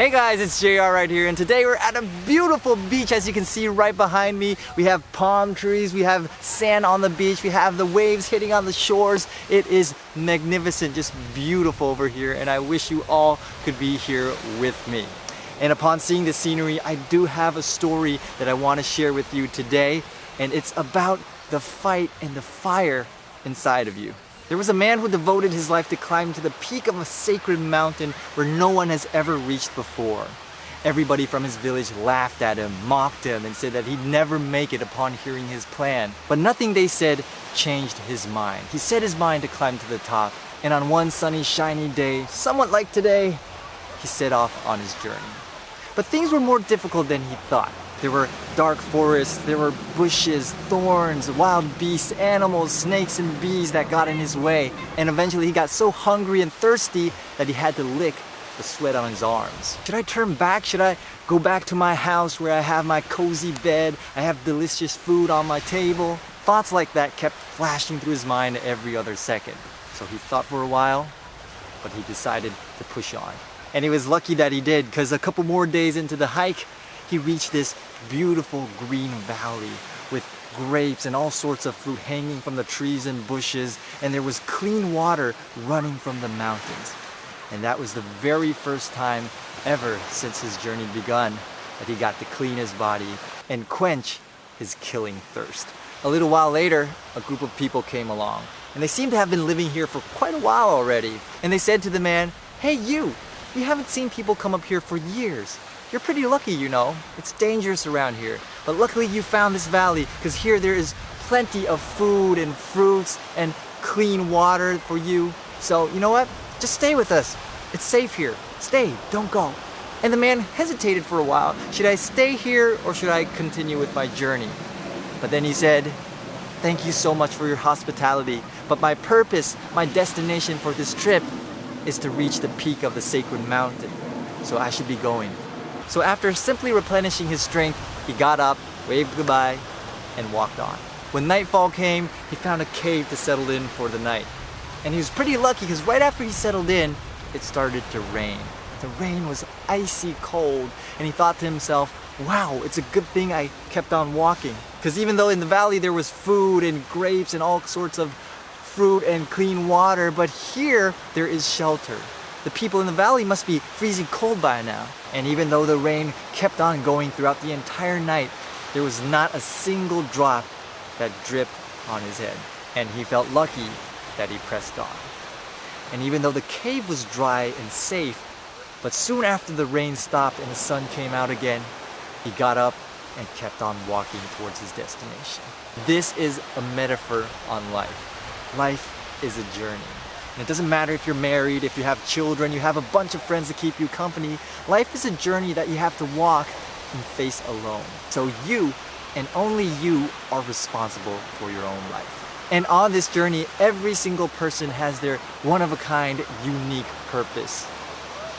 Hey guys, it's JR right here, and today we're at a beautiful beach. As you can see right behind me, we have palm trees, we have sand on the beach, we have the waves hitting on the shores. It is magnificent, just beautiful over here, and I wish you all could be here with me. And upon seeing the scenery, I do have a story that I want to share with you today, and it's about the fight and the fire inside of you. There was a man who devoted his life to climb to the peak of a sacred mountain where no one has ever reached before. Everybody from his village laughed at him, mocked him, and said that he'd never make it upon hearing his plan. But nothing they said changed his mind. He set his mind to climb to the top, and on one sunny, shiny day, somewhat like today, he set off on his journey. But things were more difficult than he thought. There were dark forests, there were bushes, thorns, wild beasts, animals, snakes, and bees that got in his way. And eventually he got so hungry and thirsty that he had to lick the sweat on his arms. Should I turn back? Should I go back to my house where I have my cozy bed, I have delicious food on my table? Thoughts like that kept flashing through his mind every other second. So he thought for a while, but he decided to push on. And he was lucky that he did, because a couple more days into the hike, he reached this beautiful green valley with grapes and all sorts of fruit hanging from the trees and bushes, and there was clean water running from the mountains. And that was the very first time ever since his journey begun that he got to clean his body and quench his killing thirst. A little while later, a group of people came along, and they seemed to have been living here for quite a while already. And they said to the man, "Hey you, we haven't seen people come up here for years. You're pretty lucky, you know. It's dangerous around here. But luckily you found this valley, because here there is plenty of food and fruits and clean water for you. So, you know what? Just stay with us. It's safe here. Stay, don't go." And the man hesitated for a while. Should I stay here or should I continue with my journey? But then he said, "Thank you so much for your hospitality, but my purpose, my destination for this trip is to reach the peak of the sacred mountain. So I should be going." So after simply replenishing his strength, he got up, waved goodbye, and walked on. When nightfall came, he found a cave to settle in for the night. And he was pretty lucky, because right after he settled in, it started to rain. The rain was icy cold, and he thought to himself, wow, it's a good thing I kept on walking. Because even though in the valley there was food and grapes and all sorts of fruit and clean water, but here there is shelter. The people in the valley must be freezing cold by now. And even though the rain kept on going throughout the entire night, there was not a single drop that dripped on his head. And he felt lucky that he pressed on. And even though the cave was dry and safe, but soon after the rain stopped and the sun came out again, he got up and kept on walking towards his destination. This is a metaphor on life. Life is a journey. And it doesn't matter if you're married, if you have children, you have a bunch of friends to keep you company. Life is a journey that you have to walk and face alone. So you, and only you, are responsible for your own life. And on this journey, every single person has their one-of-a-kind, unique purpose.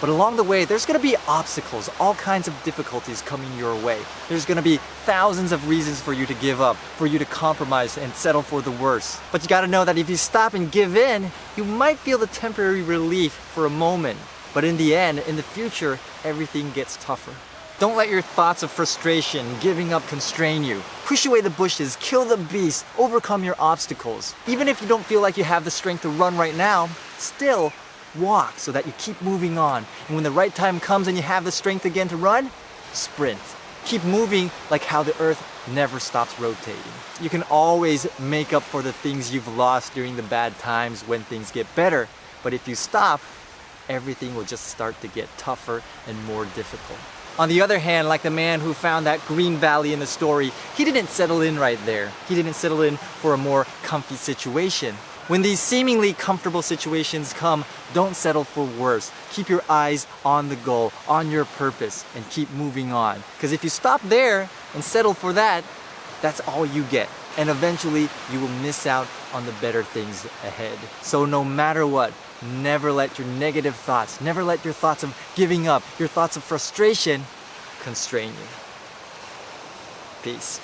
But along the way, there's going to be obstacles, all kinds of difficulties coming your way. There's going to be thousands of reasons for you to give up, for you to compromise and settle for the worst. But you got to know that if you stop and give in, you might feel the temporary relief for a moment. But in the end, in the future, everything gets tougher. Don't let your thoughts of frustration, giving up constrain you. Push away the bushes, kill the beasts, overcome your obstacles. Even if you don't feel like you have the strength to run right now, still walk so that you keep moving on. And when the right time comes and you have the strength again to run, sprint. Keep moving like how the earth never stops rotating. You can always make up for the things you've lost during the bad times when things get better. But if you stop, everything will just start to get tougher and more difficult. On the other hand, like the man who found that green valley in the story, he didn't settle in right there. He didn't settle in for a more comfy situation. When these seemingly comfortable situations come, don't settle for worse. Keep your eyes on the goal, on your purpose, and keep moving on. Because if you stop there and settle for that, that's all you get. And eventually, you will miss out on the better things ahead. So no matter what, never let your negative thoughts, never let your thoughts of giving up, your thoughts of frustration constrain you. Peace.